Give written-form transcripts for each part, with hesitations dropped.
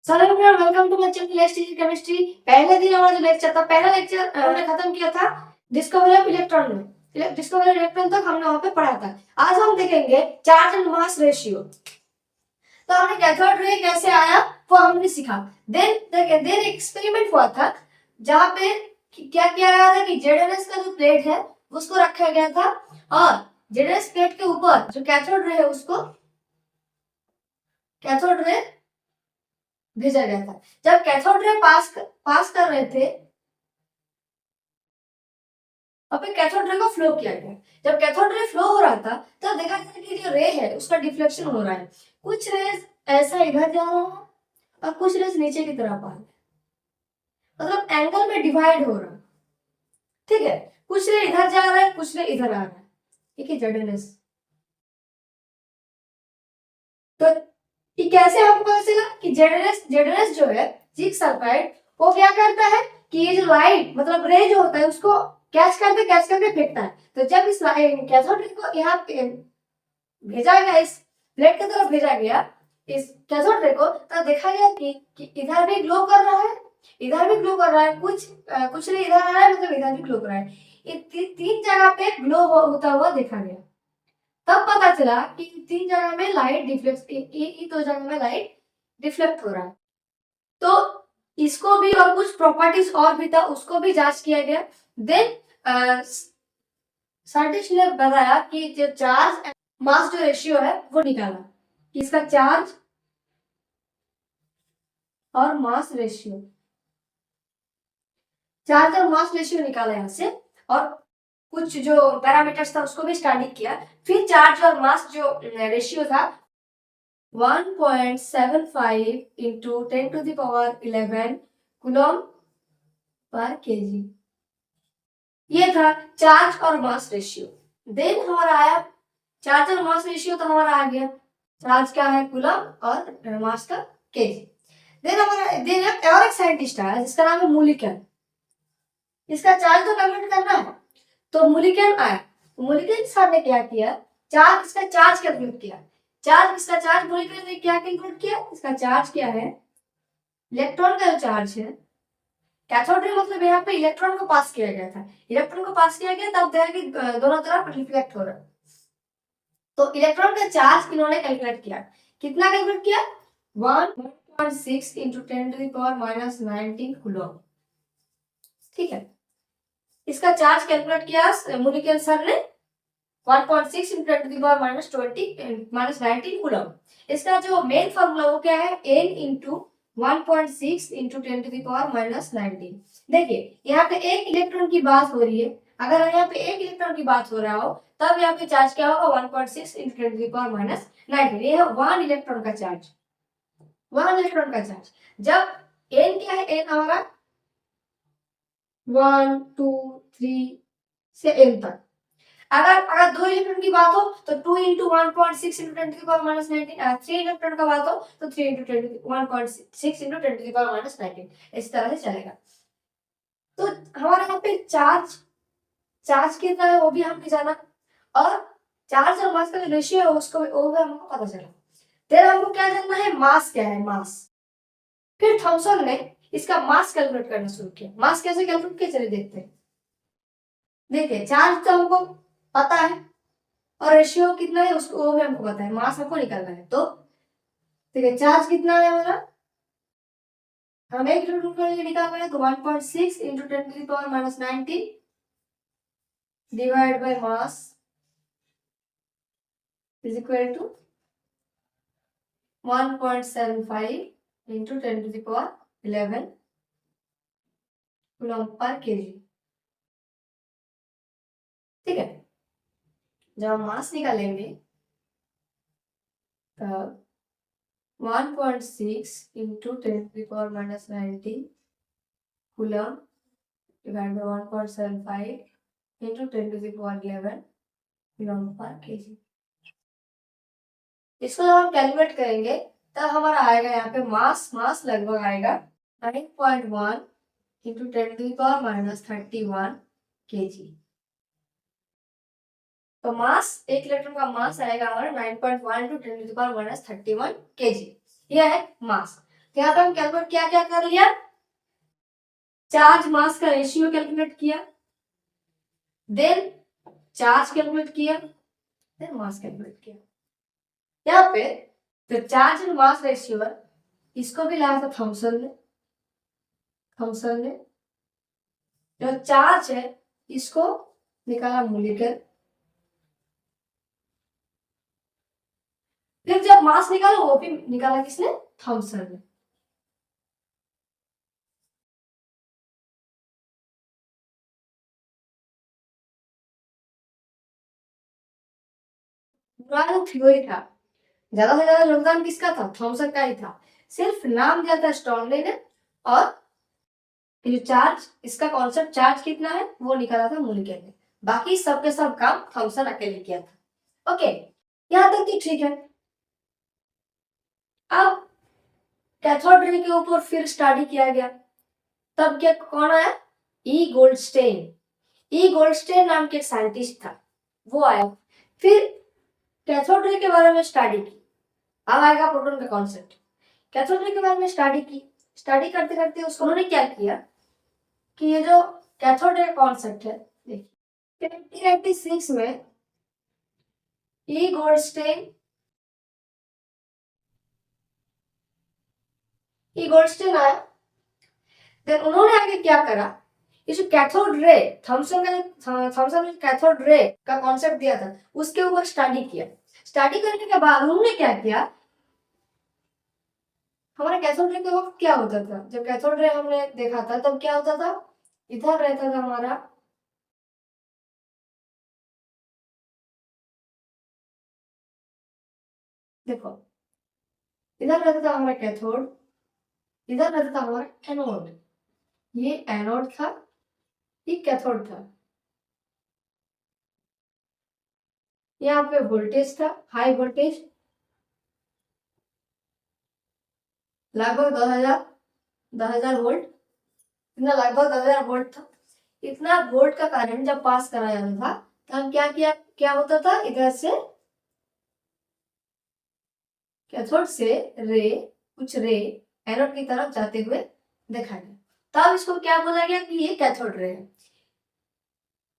Hello everyone, welcome to my channel chemistry. पहले दिन हमारा जो लेक्चर था, पहला लेक्चर हमने खत्म किया था डिस्कवरी ऑफ इलेक्ट्रॉन में। डिस्कवरी इलेक्ट्रॉन तक हमने वहां पे पढ़ा था। आज हम देखेंगे चार्ज एंड मास रेशियो। तो हमने कैथोड रे कैसे आया वो हमने सीखा। देन एक्सपेरिमेंट हुआ था जहां पे क्या किया गया था कि जेडएनएस का जो प्लेट है उसको रखा गया था और जेडएनएस प्लेट के ऊपर जो कैथोड रे है उसको कैथोड रे भेजा गया था। जब कैथोड रे पास कर रहे थे और फिर कैथोड रे को फ्लो किया गया। जब कैथोड रे फ्लो हो रहा था तब देखा गया कि जो रे है उसका डिफ्लेक्शन हो रहा है। कुछ रेज ऐसा इधर जा रहा है और कुछ रेज नीचे की तरफ आ रहा है, मतलब एंगल में डिवाइड हो रहा है। ठीक है, कुछ रे इधर जा रहा है, कुछ रे इधर आ रहा है। ठीक है, जेडएनएस। तो ये कैसे हमको पता चला कि जेडएनएस जो है जिंक सल्फाइड वो क्या करता है कि ये जो लाइट मतलब रे जो होता है उसको कैच करके फेंकता है। तो जब इस कैथोड रे को यहाँ पे भेजा गया, इस प्लेट की तरफ भेजा गया इस कैथोड रे को, तब देखा गया कि इधर भी ग्लो कर रहा है, इधर भी ग्लो कर रहा है, कुछ रे इधर आ रहा है, मतलब इधर भी ग्लो कर रहा है। ये तीन जगह पे ग्लो होता हुआ देखा गया। तब पता चला कि तीन जगह में लाइट डिफ्लेक्ट, दो जगह में लाइट डिफ्लेक्ट हो रहा है। तो इसको भी और कुछ प्रॉपर्टीज और भी था, उसको भी जांच किया गया। देन साइंटिस्ट ने बताया कि जो चार्ज मास जो रेशियो है वो निकाला, कि इसका चार्ज और मास रेशियो, चार्ज और मास रेशियो निकाला यहाँ से, और कुछ जो पैरामीटर्स था उसको भी स्टडी किया। फिर चार्ज और मास जो रेशियो था 1.75 इंटू 10⁻11 कूलम पर केजी, ये था चार्ज और मास रेशियो। देन हमारा आया चार्ज और मास रेशियो, तो हमारा आ गया चार्ज क्या है कूलम और मास का केजी। देन और एक साइंटिस्ट आया जिसका नाम है मुलिकन। इसका चार्ज तो कैलकुलेट करना है, तो मुलिकन आया। मुलिकन सर ने क्या किया, इसका चार्ज कैलकुलेट किया। इसका चार्ज मुलिकन ने क्या कैलकुलेट किया, इसका चार्ज क्या है, इलेक्ट्रॉन का जो चार्ज है कैथोड रे मतलब यहाँ पे इलेक्ट्रॉन को पास किया गया था, इलेक्ट्रॉन को पास किया गया तब देखा कि दोनों तरफ रिफ्लेक्ट हो रहा है। तो इलेक्ट्रॉन का चार्ज इन्होंने कैलकुलेट किया। कितना कैलकुलेट किया, 1.6 इंटू 10⁻19 कूलम। ठीक है, इसका चार्ज कैलकुलेट किया मुलिकन सर ने 1.6 इंटू 10⁻20 कूलम। इसका जो मेन फॉर्मूला वो क्या है, n इंटू 1.6 इंटू 10⁻19। देखिए यहाँ पे एक इलेक्ट्रॉन की बात हो रही है, अगर यहाँ पे एक इलेक्ट्रॉन की बात हो रहा हो तब यहाँ पे चार्ज क्या होगा, 1.6 इंटू 10⁻19। ये है वन इलेक्ट्रॉन का चार्ज, जब n क्या है, n हमारा 1 2 3 से n तक। अगर दो इलेक्ट्रॉन की बात हो तो 2 इंटू 1.6 इंटू 10⁻19। 3 इलेक्ट्रॉन का बात हो तो 3 इंटू 1.6 इंटू 10⁻19। इस तरह से चलेगा। तो हमारे यहाँ पे चार्ज कितना है वो भी हमने जाना, और चार्ज और मास का जो रेशियो है उसको वो भी हमको पता चला। फिर हमको क्या जानना है, मास क्या है, मास। फिर थॉमसन ने इसका मास कैलकुलेट करना शुरू किया। मास कैसे कैलकुलेट किया, चलिए देखते हैं। देखिए चार्ज तो हमको पता है और रेशियो कितना है उसको वो भी हमको पता है, मास हमको निकालना है। तो ठीक है, चार्ज कितना है हमारा, हम एक इलेक्ट्रॉन के लिए निकालना है तो 1.6 into 10⁻19 divide by mass is equal to 1.75 into 10⁻11 coulomb पर केजी। ठीक है, जब हम मास निकालेंगे तब 1.6 into 10⁻19 coulomb divided by 1.75 into 10⁻11 coulomb पर केजी। इसको जब हम कैलकुलेट करेंगे तब हमारा आएगा यहाँ पे मास लगभग आएगा 9.1 इंटू 10⁻31 केजी। तो मास, एक इलेक्ट्रॉन का मास आएगा हमारा 9.1 इंटू 10⁻31 केजी। यह है मास। यहाँ पे हम कैलकुलेट क्या क्या कर लिया, चार्ज मास का रेशियो कैलकुलेट किया, देन चार्ज कैलकुलेट किया, देन मास कैलकुलेट किया। यहाँ पे जो चार्ज एंड मास रेशियो है इसको भी लाया था थॉमसन ने। थॉमसन ने जो चार्ज है इसको निकाला मोलिकल, फिर जब मास निकाला वो भी निकाला किसने, थॉमसन ने। पूरा जो थ्योरी था ज्यादा से ज्यादा योगदान किसका था, थॉमसन का ही था। सिर्फ नाम दिया था स्टोनले ने, और ये चार्ज, इसका कॉन्सेप्ट चार्ज कितना है वो निकाला था मोलिकल ने। बाकी सबके सब काम थॉमसन अकेले किया था। ओके, यहाँ तक तो ठीक है। अब कैथोड रे के ऊपर फिर स्टडी किया गया, तब क्या कौन आया, ई गोल्डस्टेन। ई गोल्डस्टेन नाम के एक साइंटिस्ट था, वो आया। फिर कैथोड रे के बारे में स्टडी की। अब आएगा प्रोटॉन का कॉन्सेप्ट। कैथोड रे के बारे में स्टडी की, स्टडी करते करते उसको उन्होंने क्या किया कि ये जो कैथोड रे कॉन्सेप्ट है, देखिए 1986 में ई गोल्डस्टेन आया। देन उन्होंने आगे क्या करा, ये जो कैथोड रे, थॉमसन ने कैथोड रे का कॉन्सेप्ट दिया था उसके ऊपर स्टडी किया। स्टडी करने के बाद उन्होंने क्या किया, हमारे कैथोड रे के वक्त क्या होता था, जब कैथोड रे हमने देखा था तब क्या होता था, इधर रहता था हमारा, देखो इधर रहता था हमारा कैथोड, इधर रहता था हमारा एनोड। ये एनोड था, ये कैथोड था। यहाँ पे वोल्टेज था, हाई वोल्टेज, लगभग 10,000 वोल्ट, इतना लगभग 10,000 वोल्ट था। इतना वोल्ट का करंट जब पास करा जाता था तब क्या किया, क्या होता था, इधर से कैथोड से रे, कुछ रे एनोड की तरफ जाते हुए देखा गया, तब इसको क्या बोला गया कि ये कैथोड रे है।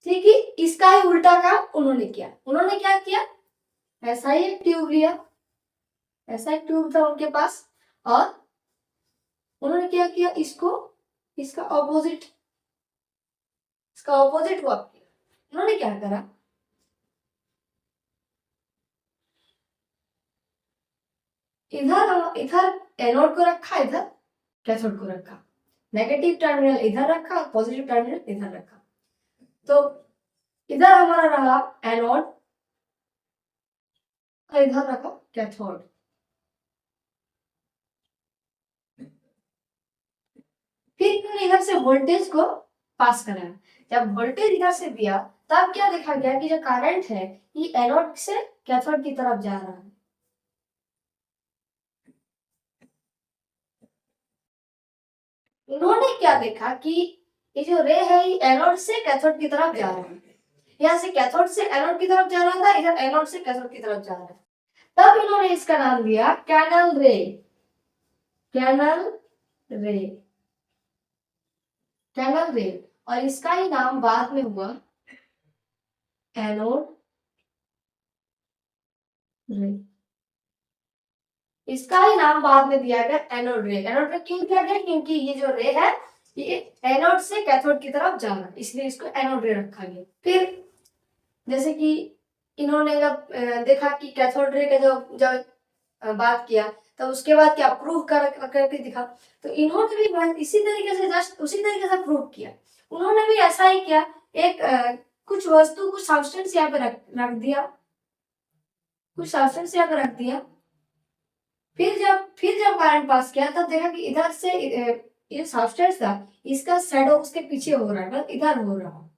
ठीक है, इसका ही उल्टा काम उन्होंने किया। उन्होंने क्या किया, ऐसा ही एक ट्यूब लिया, ऐसा एक ट्यूब था उनके पास, और उन्होंने क्या किया, इसको इसका ऑपोजिट वर्क किया। उन्होंने क्या करा, इधर एनोड को रखा, इधर कैथोड को रखा, नेगेटिव टर्मिनल इधर रखा, पॉजिटिव टर्मिनल इधर रखा। तो इधर हमारा रहा एनोड और इधर रखा कैथोड। फिर इन्होंने इधर से वोल्टेज को पास कराया। जब वोल्टेज इधर से दिया तब क्या देखा गया कि जो करंट है ये एनोड से कैथोड की तरफ जा रहा है। उन्होंने क्या देखा कि ये जो रे है ये एनोड से कैथोड की तरफ जा रहा है। यहाँ से कैथोड से एनोड की तरफ जा रहा था, इधर एनोड से कैथोड की तरफ जा रहा है। तब इन्होंने इसका नाम दिया कैनल रे। कैनल रे, कैनल रे, और इसका ही नाम बाद में हुआ एनोड रे। इसका ही नाम बाद में दिया गया एनोड रे। एनोड रे क्यों दिया गया, क्योंकि ये जो रे है ये एनोड से कैथोड की तरफ जाना, इसलिए इसको एनोड रे रखा गया। फिर जैसे कि इन्होंने जब देखा कि कैथोड रे का जब बात किया तो उसके बाद क्या प्रूव करके दिखा, तो इन्होंने भी इसी तरीके से, जस्ट उसी तरीके से प्रूव किया। उन्होंने भी ऐसा ही किया, एक कुछ वस्तु, कुछ सब्सटेंस यहाँ पे रख दिया, कुछ सब्सटेंस यहाँ पे रख दिया। फिर जब करंट पास किया तब देखा कि इधर से ये सब्सटेंस था, इसका शैडो उसके पीछे हो रहा है, मतलब इधर हो रहा है,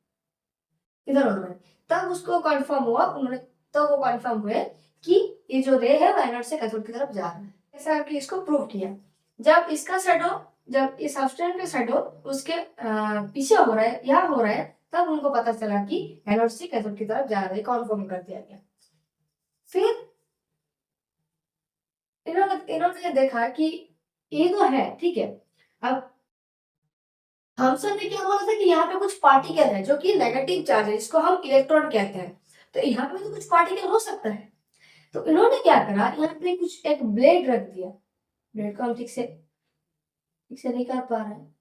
इधर हो रहा है। तब उसको कंफर्म हुआ, उन्होंने तो वो कंफर्म हुए कि ये जो रे है वो एनोड से कैथोड की तरफ जा रहा है। ऐसा करके इसको प्रूव किया। जब इसका शैडो, जब इस सब्सटेंस का शैडो उसके पीछे हो रहा है, यहाँ हो रहा है, तब उनको पता चला कि एनोड से कैथोड की तरफ जा रहा है, कन्फर्म कर दिया गया। फिर इन्होंने देखा कि ये तो है, ठीक है। अब थॉमसन ने क्या बोला था कि यहाँ पे कुछ पार्टिकल है जो कि नेगेटिव चार्ज है, जिसको हम इलेक्ट्रॉन कहते हैं। तो यहाँ पे तो कुछ पार्टिकल हो सकता है। तो इन्होंने क्या करा, यहाँ पे कुछ एक ब्लेड रख दिया। ब्लेड को हम ठीक से नहीं कर पा रहे हैं।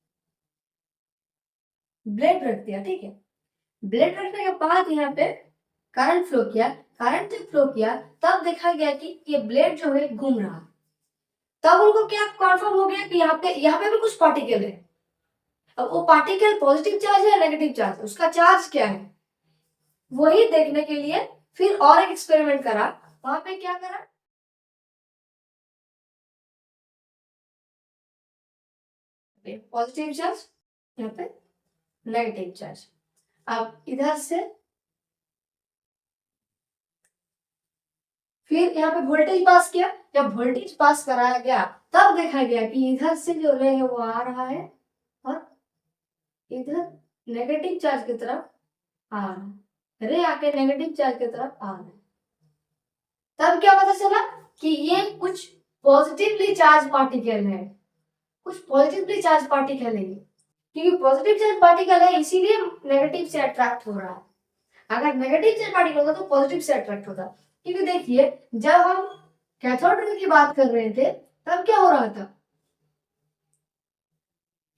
ब्लेड रख दिया, ठीक है। ब्लेड रखने के बाद यहाँ पे करंट फ्लो किया। करंट जब फ्लो किया तब देखा गया कि ये ब्लेड जो है घूम रहा है। तब उनको क्या कन्फर्म हो गया कि यहाँ पे भी कुछ पार्टिकल है। अब वो पार्टिकल पॉजिटिव चार्ज है नेगेटिव चार्ज, उसका चार्ज क्या है वही देखने के लिए फिर और एक एक्सपेरिमेंट करा। वहां पे क्या करा, पॉजिटिव चार्ज, यहाँ पे नेगेटिव चार्ज। अब इधर से फिर यहाँ पे वोल्टेज पास किया। जब वोल्टेज पास कराया गया तब देखा गया कि इधर से जो रे है वो आ रहा है और इधर नेगेटिव चार्ज की तरफ आ रहा है। रे आके नेगेटिव चार्ज की तरफ आ रहा है। तब क्या पता चला कि ये कुछ पॉजिटिवली चार्ज पार्टिकल है, कुछ पॉजिटिवली चार्ज पार्टिकल है। क्योंकि पॉजिटिव चार्ज पार्टिकल है इसीलिए नेगेटिव से अट्रैक्ट हो रहा है। अगर नेगेटिव चार्ज पार्टिकल होता तो पॉजिटिव से अट्रैक्ट होता। क्योंकि देखिए जब हम कैथोड रे की बात कर रहे थे तब क्या हो रहा था,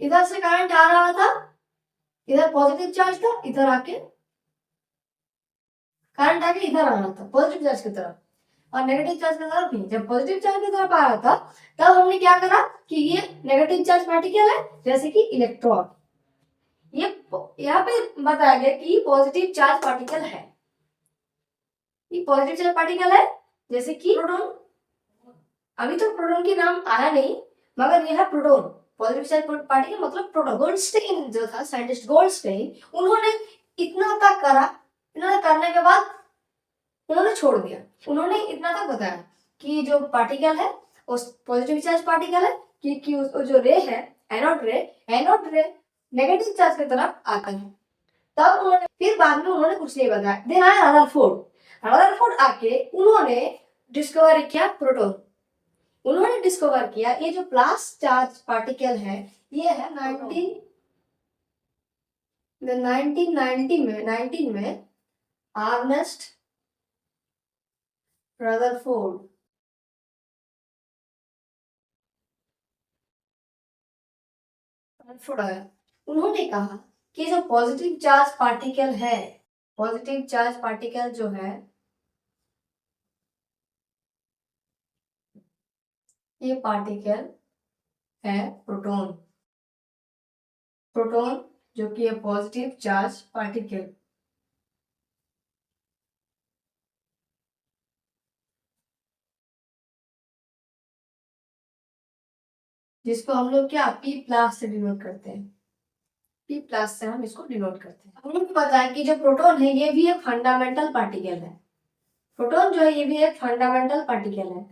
इधर से करंट आ रहा था, इधर पॉजिटिव चार्ज था, इधर आके करंट आके इधर आ रहा था पॉजिटिव चार्ज की तरफ, और नेगेटिव चार्ज की तरफ नहीं। जब पॉजिटिव चार्ज की तरफ आ रहा था तब हमने क्या करा कि ये नेगेटिव चार्ज पार्टिकल है, जैसे कि इलेक्ट्रॉन। ये यहाँ पे बताया गया कि पॉजिटिव चार्ज पार्टिकल है, ये पॉजिटिव चार्ज पार्टिकल है, जैसे कि प्रोटॉन। अभी तो प्रोटॉन के नाम आया नहीं, मगर यह है प्रोटॉन। पॉजिटिव चार्ज पार्टिकल मतलब प्रोटॉन। गोल्डस्टीन जो था साइंटिस्ट गोल्डस्टीन, उन्होंने इतना तक करा। इन्होंने करने के बाद उन्होंने छोड़ दिया। उन्होंने इतना तक बताया कि जो पार्टिकल है वो पॉजिटिव चार्ज पार्टिकल है, क्योंकि जो रे है एनोड रे नेगेटिव चार्ज की तरफ आता है। तब उन्होंने फिर बाद में उन्होंने कुछ नहीं बताया। देन आया रदरफोर्ड आके उन्होंने डिस्कवर किया प्रोटॉन। उन्होंने डिस्कवर किया ये जो प्लस चार्ज पार्टिकल है ये है 1919 में अर्नेस्ट रदरफोर्ड आया। उन्होंने कहा कि जो पॉजिटिव चार्ज पार्टिकल है, पॉजिटिव चार्ज पार्टिकल जो है ये पार्टिकल है प्रोटॉन। प्रोटॉन जो कि है पॉजिटिव चार्ज पार्टिकल। जिसको हम लोग क्या P+ से डिनोट करते हैं। P+ से हम इसको डिनोट करते हैं। हम लोग को पता है कि जो प्रोटॉन है ये भी एक फंडामेंटल पार्टिकल है। प्रोटॉन जो है ये भी एक फंडामेंटल पार्टिकल है।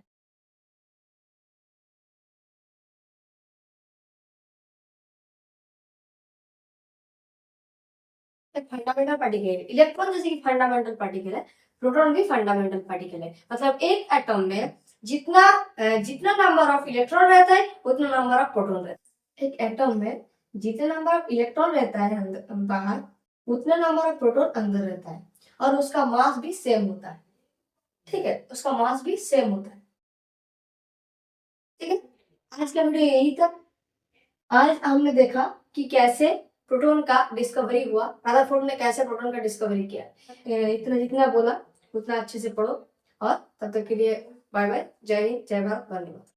फंडामेंटल पार्टिकल है। इलेक्ट्रॉन जैसे कि फंडामेंटल पार्टिकल है, प्रोटॉन भी फंडामेंटल पार्टिकल है। मतलब एक एटम में जितना जितना नंबर ऑफ इलेक्ट्रॉन रहता है उतना नंबर ऑफ प्रोटॉन रहता है। एक एटम में जितना नंबर ऑफ इलेक्ट्रॉन रहता है बाहर, उतना नंबर ऑफ प्रोटॉन अंदर रहता है, और उसका मास भी सेम होता है। ठीक है, उसका मास भी सेम होता है। ठीक है, आज का वीडियो यही था। आज हमने देखा कि कैसे प्रोटॉन का डिस्कवरी हुआ, रदरफोर्ड ने कैसे प्रोटॉन का डिस्कवरी किया। इतना जितना बोला उतना अच्छे से पढ़ो, और तब तक के लिए बाय बाय। जय हिंद, जय भारत, धन्यवाद।